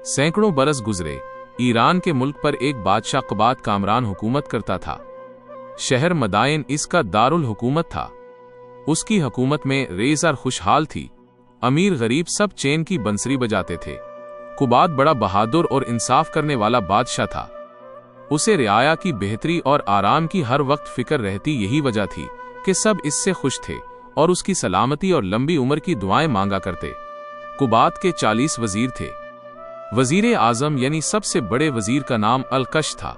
सैकड़ों बरस गुजरे। ईरान के मुल्क पर एक बादशाह क़बात कामरान हुकूमत करता था। शहर मदाइन इसका दारुल हुकूमत था। उसकी हुकूमत में रेज़ खुशहाल थी। अमीर गरीब सब चैन की बंसरी बजाते थे। क़बात बड़ा बहादुर और इंसाफ करने वाला बादशाह था। उसे रियाया की बेहतरी और आराम की हर वक्त फिक्र रहती। यही वजह थी कि सब इससे खुश थे और उसकी सलामती और लंबी उम्र की दुआएं मांगा करते। क़बात के 40 वजीर थे। वजीर आज़म यानी सबसे बड़े वजीर का नाम अलकश था।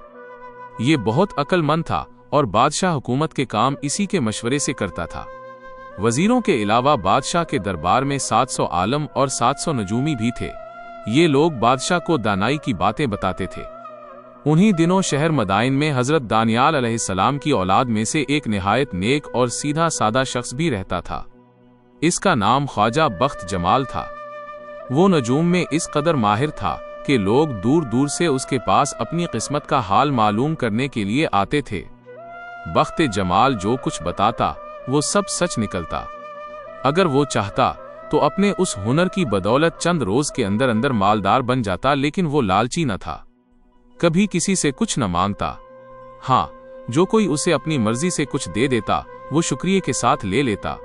ये बहुत अक्लमंद था और बादशाह हुकूमत के काम इसी के मशवरे से करता था। वजीरों के अलावा बादशाह के दरबार में 700 आलम और 700 नजूमी भी थे। ये लोग बादशाह को दानाई की बातें बताते थे। उन्हीं दिनों शहर मदाइन में हजरत दानियाल अलैहिस्सलाम की औलाद में से एक निहायत नेक और सीधा सादा शख्स भी रहता था। इसका नाम ख्वाजा बख्त जमाल था। वो नजूम में इस कदर माहिर था कि लोग दूर दूर से उसके पास अपनी किस्मत का हाल मालूम करने के लिए आते थे। बख्त जमाल जो कुछ बताता वो सब सच निकलता। अगर वो चाहता तो अपने उस हुनर की बदौलत चंद रोज के अंदर अंदर मालदार बन जाता, लेकिन वो लालची न था। कभी किसी से कुछ न मांगता। हाँ, जो कोई उसे अपनी मर्जी से कुछ दे देता वो शुक्रिया के साथ ले लेता।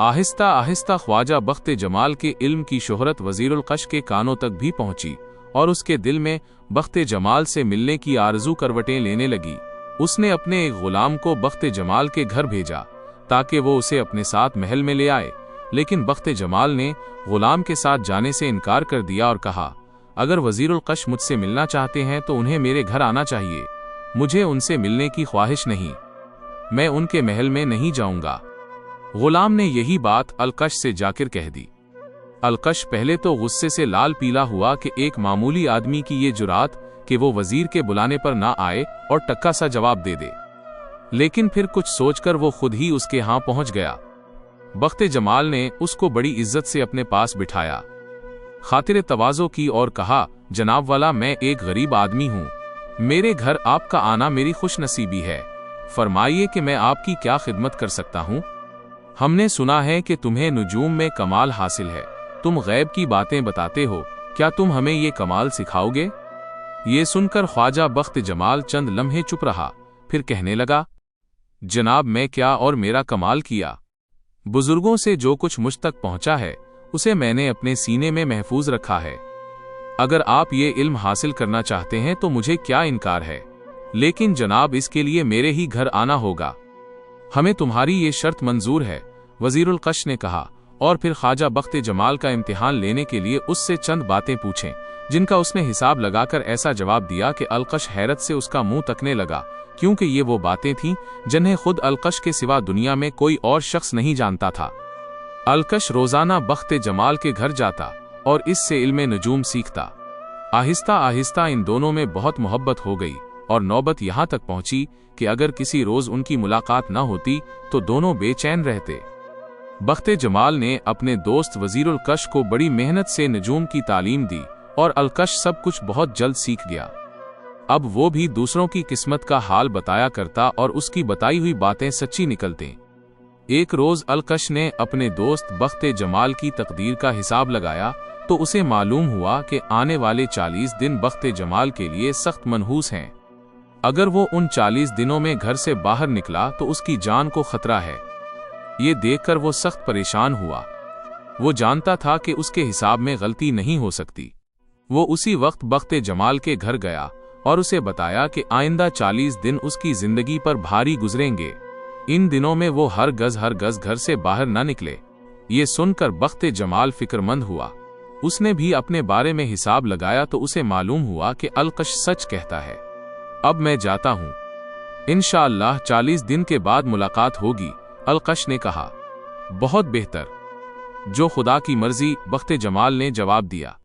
आहिस्ता आहिस्ता ख्वाजा बख्त जमाल के इल्म की शोहरत वजीरुल कश के कानों तक भी पहुंची और उसके दिल में बख्त जमाल से मिलने की आरजू करवटें लेने लगी। उसने अपने एक गुलाम को बख्त जमाल के घर भेजा ताकि वो उसे अपने साथ महल में ले आए, लेकिन बख्त जमाल ने गुलाम के साथ जाने से इनकार कर दिया और कहा, अगर वजीरुल कश मुझसे मिलना चाहते हैं तो उन्हें मेरे घर आना चाहिए। मुझे उनसे मिलने की ख्वाहिश नहीं, मैं उनके महल में नहीं जाऊंगा। गुलाम ने यही बात अलकश से जाकर कह दी। अलकश पहले तो गुस्से से लाल पीला हुआ कि एक मामूली आदमी की ये जुरात कि वो वजीर के बुलाने पर ना आए और टक्का सा जवाब दे दे, लेकिन फिर कुछ सोचकर वो खुद ही उसके यहाँ पहुंच गया। बख्त जमाल ने उसको बड़ी इज्जत से अपने पास बिठाया, खातिर तवाज़ो की और कहा, जनाब वाला, मैं एक गरीब आदमी हूँ। मेरे घर आपका आना मेरी खुशनसीबी है। फरमाइए कि मैं आपकी क्या खिदमत कर सकता हूँ। हमने सुना है कि तुम्हें नुजूम में कमाल हासिल है। तुम गैब की बातें बताते हो, क्या तुम हमें ये कमाल सिखाओगे? ये सुनकर ख्वाजा बख्त जमाल चंद लम्हे चुप रहा, फिर कहने लगा, जनाब, मैं क्या और मेरा कमाल किया। बुजुर्गों से जो कुछ मुझ तक पहुंचा है उसे मैंने अपने सीने में महफूज रखा है। अगर आप ये इल्म हासिल करना चाहते हैं तो मुझे क्या इनकार है, लेकिन जनाब इसके लिए मेरे ही घर आना होगा। हमें तुम्हारी ये शर्त मंजूर है, वजीरुल कश ने कहा, और फिर ख्वाजा बख्त जमाल का इम्तिहान लेने के लिए उससे चंद बातें पूछें, जिनका उसने हिसाब लगाकर ऐसा जवाब दिया कि अलकश हैरत से उसका मुंह तकने लगा, क्योंकि ये वो बातें थीं जिन्हें खुद अलकश के सिवा दुनिया में कोई और शख्स नहीं जानता था। अलकश रोजाना बख्त जमाल के घर जाता और इससे इल्मे नजूम सीखता। आहिस्ता आहिस्ता इन दोनों में बहुत मोहब्बत हो गई और नौबत यहाँ तक पहुंची कि अगर किसी रोज उनकी मुलाकात न होती तो दोनों बेचैन रहते। बख्त जमाल ने अपने दोस्त वजीरुल कश को बड़ी मेहनत से नजूम की तालीम दी और अलकश सब कुछ बहुत जल्द सीख गया। अब वो भी दूसरों की किस्मत का हाल बताया करता और उसकी बताई हुई बातें सच्ची निकलती। एक रोज अलकश ने अपने दोस्त बख्त जमाल की तकदीर का हिसाब लगाया तो उसे मालूम हुआ कि आने वाले 40 दिन बख्त जमाल के लिए सख्त मनहूस हैं। अगर वो उन 40 दिनों में घर से बाहर निकला तो उसकी जान को खतरा है। ये देखकर वो सख्त परेशान हुआ। वो जानता था कि उसके हिसाब में गलती नहीं हो सकती। वो उसी वक्त बख्त जमाल के घर गया और उसे बताया कि आइंदा 40 दिन उसकी जिंदगी पर भारी गुजरेंगे। इन दिनों में वो हर गज घर से बाहर न निकले। ये सुनकर बख्त जमाल फिक्रमंद हुआ। उसने भी अपने बारे में हिसाब लगाया तो उसे मालूम हुआ कि अलकश सच कहता है। अब मैं जाता हूँ, इंशाअल्लाह 40 दिन के बाद मुलाकात होगी, अलकश ने कहा। बहुत बेहतर, जो खुदा की मर्जी, बख्त जमाल ने जवाब दिया।